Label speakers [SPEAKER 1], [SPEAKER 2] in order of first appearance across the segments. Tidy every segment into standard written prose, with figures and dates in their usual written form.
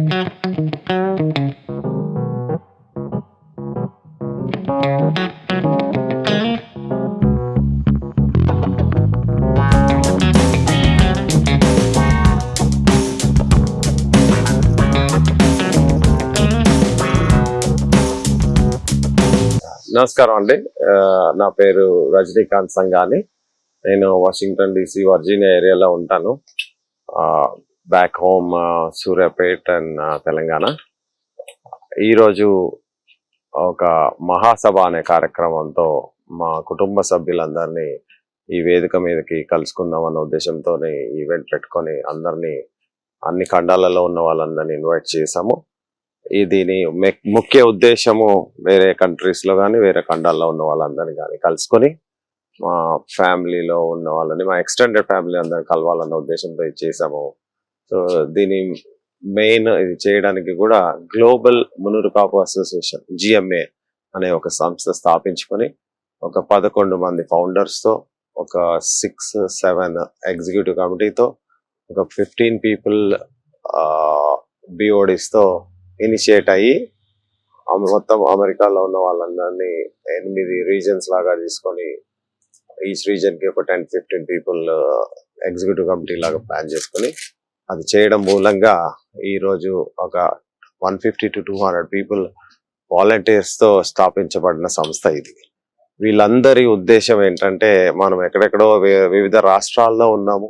[SPEAKER 1] నమస్కారం అండి. నా పేరు రజనీకాంత్ సంగాని. నేను వాషింగ్టన్ DC వర్జీనియా ఏరియాలో ఉంటాను. Back home Suryapet and Telangana. ఈరోజు ఒక మహాసభ అనే కార్యక్రమంతో మా కుటుంబ సభ్యులందరినీ ఈ వేదిక మీదకి కలుసుకుందాం అన్న ఉద్దేశంతో ఈవెంట్ పెట్టుకొని అందరినీ అన్ని ఖండాలలో ఉన్న వాళ్ళందరినీ ఇన్వైట్ చేశాము. దీని ముఖ్య ఉద్దేశము వేరే కంట్రీస్ లో కానీ వేరే ఖండాల్లో ఉన్న వాళ్ళందరినీ కానీ కలుసుకొని మా ఫ్యామిలీలో ఉన్న వాళ్ళని, మా ఎక్స్టెండెడ్ ఫ్యామిలీ అందరిని కలవాలన్న ఉద్దేశంతో ఇది చేసాము. సో దీని మెయిన్ ఇది చేయడానికి కూడా గ్లోబల్ మునూరు కాపు అసోసియేషన్ GMA అనే ఒక సంస్థ స్థాపించుకొని ఒక 11 మంది ఫౌండర్స్ తో, ఒక 6-7 ఎగ్జిక్యూటివ్ కమిటీతో, ఒక 15 పీపుల్ BODs తో ఇనిషియేట్ అయ్యి మొత్తం అమెరికాలో ఉన్న వాళ్ళందరినీ 8 రీజన్స్ లాగా తీసుకొని ఈచ్ రీజన్ కి ఒక 10-15 పీపుల్ ఎగ్జిక్యూటివ్ కమిటీ లాగా ప్లాన్ చేసుకొని అది చేయడం మూలంగా ఈ రోజు ఒక 150-200 పీపుల్ వాలంటీర్స్ తో స్థాపించబడిన సంస్థ ఇది. వీళ్ళందరి ఉద్దేశం ఏంటంటే, మనం ఎక్కడెక్కడో వివిధ రాష్ట్రాల్లో ఉన్నాము,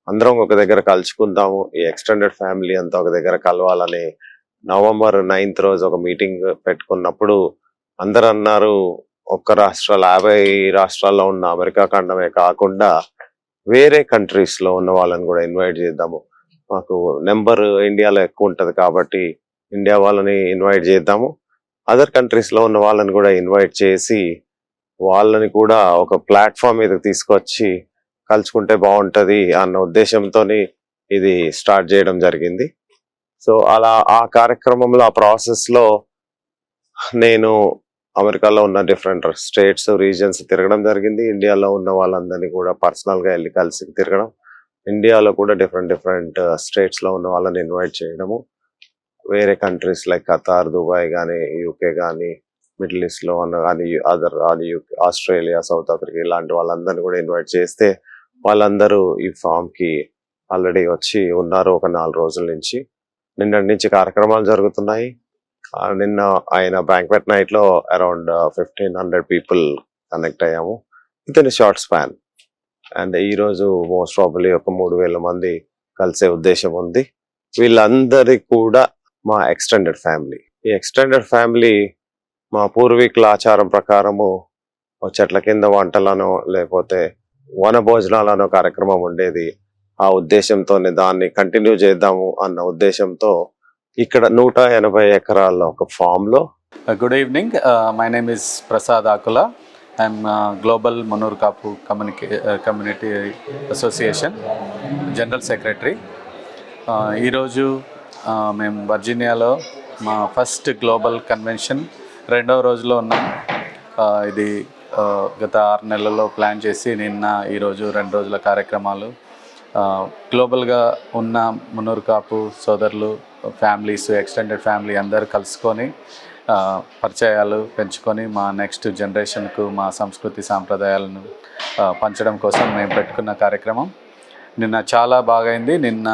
[SPEAKER 1] అందరం ఒక దగ్గర కలుసుకుందాము, ఈ ఎక్స్టెండెడ్ ఫ్యామిలీ అంతా ఒక దగ్గర కలవాలని November 9th రోజు ఒక మీటింగ్ పెట్టుకున్నప్పుడు అందరు అన్నారు, ఒక్క 50 రాష్ట్రాల్లో ఉన్న అమెరికా ఖండమే కాకుండా వేరే కంట్రీస్ లో ఉన్న వాళ్ళని కూడా ఇన్వైట్ చేద్దాము, మాకు నెంబర్ ఇండియాలో ఎక్కువ ఉంటది కాబట్టి ఇండియా వాళ్ళని ఇన్వైట్ చేద్దాము, అదర్ కంట్రీస్ లో ఉన్న వాళ్ళని కూడా ఇన్వైట్ చేసి వాళ్ళని కూడా ఒక ప్లాట్ఫామ్ మీద తీసుకొచ్చి కలుసుకుంటే బాగుంటది అన్న ఉద్దేశంతో ఇది స్టార్ట్ చేయడం జరిగింది. సో అలా ఆ కార్యక్రమంలో, ఆ ప్రాసెస్ లో నేను అమెరికాలో ఉన్న డిఫరెంట్ స్టేట్స్, రీజన్స్ తిరగడం జరిగింది. ఇండియాలో ఉన్న వాళ్ళందరినీ కూడా పర్సనల్ గా వెళ్ళి కలిసి తిరగడం, ఇండియాలో కూడా డిఫరెంట్ స్టేట్స్ లో ఉన్న వాళ్ళని ఇన్వైట్ చేయడము, వేరే కంట్రీస్ లైక్ ఖతార్, దుబాయ్ కానీ, UK కానీ, మిడిల్ ఈస్ట్ లో ఉన్న కానీ, ఆస్ట్రేలియా, సౌత్ ఆఫ్రికా ఇలాంటి వాళ్ళందరినీ కూడా ఇన్వైట్ చేస్తే వాళ్ళందరూ ఈ ఫామ్ కి ఆల్రెడీ వచ్చి ఉన్నారు. ఒక 4 రోజుల నుంచి, నిన్నటి నుంచి కార్యక్రమాలు జరుగుతున్నాయి. నిన్న ఆయన బ్యాంక్వెట్ నైట్ లో అరౌండ్ 1500 పీపుల్ కనెక్ట్ అయ్యాము with in short span. And ఈ రోజు మోస్ట్ ప్రాబబ్లీ ఒక 3000 మంది కలిసే ఉద్దేశం ఉంది. వీళ్ళందరి కూడా మా ఎక్స్టెండెడ్ ఫ్యామిలీ. ఈ ఎక్స్టెండెడ్ ఫ్యామిలీ మా పూర్వీకుల ఆచారం ప్రకారము చెట్ల కింద వంటలను లేకపోతే వన భోజనాలనో కార్యక్రమం ఉండేది. ఆ ఉద్దేశంతో దాన్ని కంటిన్యూ చేద్దాము అన్న ఉద్దేశంతో ఇక్కడ 180 ఎకరాల్లో ఒక ఫామ్ లో.
[SPEAKER 2] Good evening, my name is Prasad Akula. I'm global Munnuru Kapu community association general secretary. ఈరోజు మేము వర్జీనియాలో మా ఫస్ట్ గ్లోబల్ కన్వెన్షన్ 2వ రోజులో ఉన్నాం. ఇది గత 6 నెలల్లో ప్లాన్ చేసి నిన్న ఈరోజు 2 రోజుల కార్యక్రమాలు గ్లోబల్గా ఉన్న మునూరు కాపు సోదరులు, ఫ్యామిలీస్, ఎక్స్టెండెడ్ ఫ్యామిలీ అందరు కలుసుకొని పరిచయాలు పెంచుకొని మా నెక్స్ట్ జనరేషన్కు మా సంస్కృతి సాంప్రదాయాలను పంచడం కోసం మేము పెట్టుకున్న కార్యక్రమం. నిన్న చాలా బాగైంది. నిన్న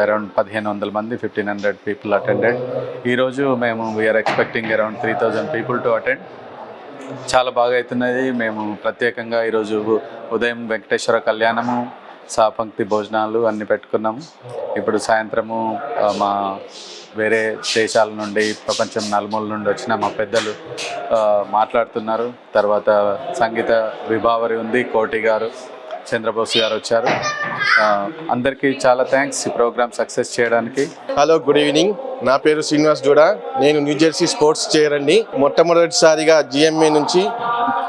[SPEAKER 2] అరౌండ్ 1500 మంది, 1500 పీపుల్ అటెండెడ్. ఈరోజు మేము we're expecting around 3000 people to attend. చాలా బాగా అవుతున్నది. మేము ప్రత్యేకంగా ఈరోజు ఉదయం వెంకటేశ్వర కళ్యాణము, సాపంక్తి భోజనాలు అన్నీ పెట్టుకున్నాము. ఇప్పుడు సాయంత్రము మా వేరే దేశాల నుండి, ప్రపంచం నలుమూల నుండి వచ్చిన మా పెద్దలు మాట్లాడుతున్నారు. తర్వాత సంగీత విభావరి ఉంది, కోటి గారు, చంద్రబోస్ గారు వచ్చారు. అందరికీ చాలా థ్యాంక్స్ ఈ ప్రోగ్రామ్ సక్సెస్ చేయడానికి.
[SPEAKER 3] Hello, good evening. నా పేరు శ్రీనివాస్ జోడా. నేను న్యూజెర్సీ స్పోర్ట్స్ చైర్ అండి. మొట్టమొదటిసారిగా GMA నుంచి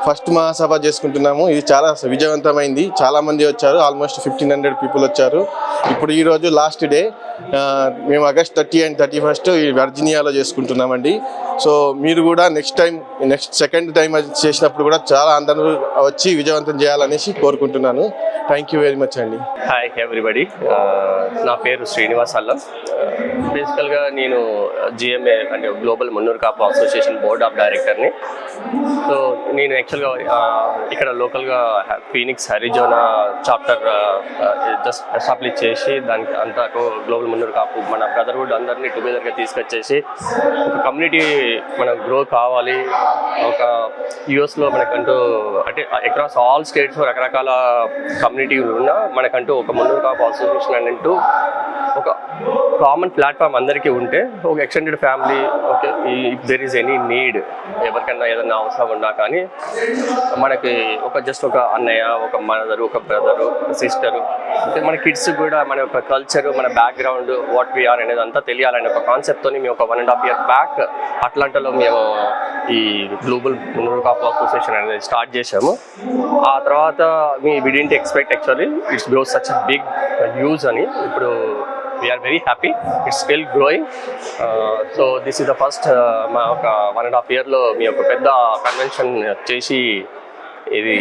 [SPEAKER 3] ఫస్ట్ మహాసభ చేసుకుంటున్నాము. ఇది చాలా విజయవంతమైంది. చాలా మంది వచ్చారు, ఆల్మోస్ట్ 1500 పీపుల్ వచ్చారు. ఇప్పుడు ఈరోజు లాస్ట్ డే. మేము ఆగస్ట్ 30 అండ్ 31 ఈ వర్జీనియాలో చేసుకుంటున్నామండి. సో మీరు కూడా నెక్స్ట్ సెకండ్ టైం చేసినప్పుడు కూడా చాలా అందరూ వచ్చి విజయవంతం చేయాలనేసి కోరుకుంటున్నాను. థ్యాంక్ యూ వెరీ మచ్ అండి.
[SPEAKER 4] హాయ్ ఎవ్రీబడి, నా పేరు శ్రీనివాస్ అల్లం. బేసికల్గా నేను జిఎంఏ అంటే global Munnuru Kapu association board of డైరెక్టర్ని. సో నేను యాక్చువల్గా ఇక్కడ లోకల్గా Phoenix Arizona chapter just establish చేసి దానికి అంతా గ్లోబల్ మున్నూరు కాపు మన బ్రదర్హుడ్ అందరినీ టుగెదర్గా తీసుకొచ్చేసి ఒక కమ్యూనిటీ మనకు గ్రో కావాలి. ఒక యూఎస్లో మనకంటూ అంటే అక్రాస్ ఆల్ స్టేట్స్ రకరకాల కమ్యూనిటీలు ఉన్నా మనకంటూ ఒక మున్నూరు కాపు అసోసియేషన్ అంటూ ఒక కామన్ ప్లాట్ఫామ్ అందరికీ ఉంటే ఒక extended family okay if there is any need ఎవరికైనా ఏదైనా అవసరం ఉన్నా కానీ మనకి ఒక జస్ట్ ఒక అన్నయ్య, ఒక మదరు, ఒక బ్రదరు, ఒక సిస్టరు, మన కిడ్స్ కూడా మన యొక్క కల్చరు, మన బ్యాక్గ్రౌండ్, వాట్ వీఆర్ అనేది అంతా తెలియాలనే ఒక కాన్సెప్ట్తో మేము ఒక 1.5 years బ్యాక్ అట్లాంటాలో మేము ఈ గ్లోబల్ మున్నూరు కాపు అసోసియేషన్ అనేది స్టార్ట్ చేసాము. ఆ తర్వాత we didn't expect actually it's grow such big huge అని. ఇప్పుడు we are very happy, it's still growing. So this is the first మా ఒక 1.5 yearలో మీ యొక్క పెద్ద కన్వెన్షన్ చేసి ఇది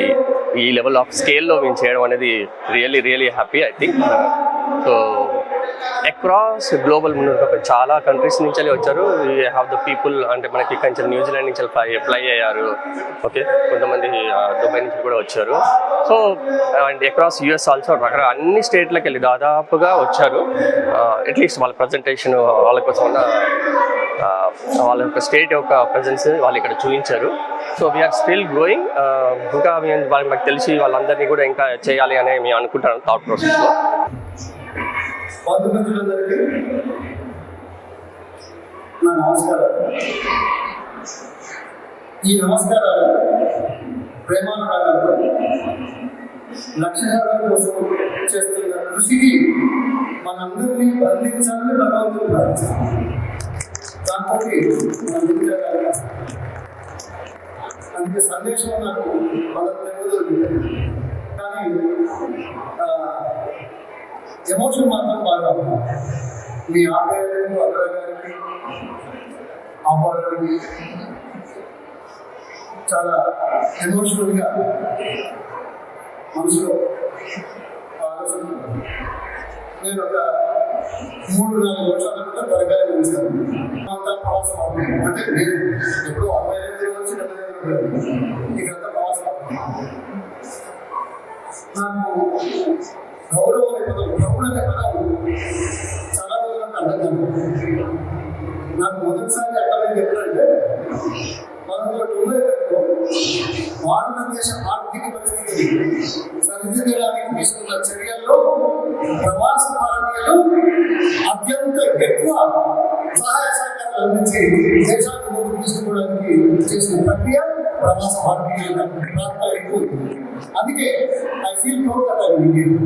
[SPEAKER 4] ఈ లెవెల్ ఆఫ్ స్కేల్లో మేము చేయడం అనేది really happy I think. So across global Munnuru చాలా కంట్రీస్ నుంచి వచ్చారు. వీ హ్యావ్ ద పీపుల్ అంటే మనకి కొంచెం న్యూజిలాండ్ నుంచి ఫ్లై అయ్యారు. ఓకే, కొంతమంది దుబాయ్ నుంచి కూడా వచ్చారు. So and across US also రకరకాల అన్ని స్టేట్లకు వెళ్ళి దాదాపుగా వచ్చారు. అట్లీస్ట్ వాళ్ళ ప్రజెంటేషన్ వాళ్ళ కోసం ఉన్న వాళ్ళ యొక్క స్టేట్ యొక్క ప్రజెన్స్ వాళ్ళు ఇక్కడ చూపించారు. So we're still growing. ఇంకా వాళ్ళకి మాకు తెలిసి వాళ్ళందరినీ కూడా ఇంకా చేయాలి అని మేము అనుకుంటాను థాట్ ప్రాసెస్లో.
[SPEAKER 5] బంధుమిత్రులందరికీ నా నమస్కారం. ఈ నమస్కారాలు ప్రేమానురాగాలు లక్ష్యాల కోసం చేస్తున్న కృషికి మనందరినీ బంధించాలని భగవంతుడు ప్రార్థిస్తాం. దాంతో మనం ఎదుగుదల అందుకే సందేశం నాకు మనం తెలియదు, కానీ ఎమోషన్ మాత్రం బాగా మీ ఆప్యాయతకు అగ్రగారికి అవ్వడానికి చాలా ఎమోషనల్గా మనసులో ఆలోచన. నేను ఒక 3-4 వర్షాల క్రితం త్వరగా నిలుస్తాను. అంతా ప్రవాసం అంటే నేను ఎప్పుడు 65 నుంచి 75 ఇక్కడంతా ప్రవాసం. నాకు గౌరవం అనే పదం, గౌరవం అనే పదం చాలా రోజులకు అర్థం కాదు. నాకు మొదటిసారి అర్థమైంది ఎప్పుడంటే 1990లో భారతదేశ ఆర్థిక పరిస్థితిని సరిదిద్దడానికి తీసుకున్న చర్యల్లో ప్రవాస భారతీయులు అత్యంత ఎక్కువ సహాయ సహకారాలు అందించి దేశాన్ని ముందుకు తీసుకోవడానికి చేసిన ప్రక్రియ ప్రవాస భారతీయుల పాత్ర ఎక్కువ. అందుకే I feel proud that I am Indian.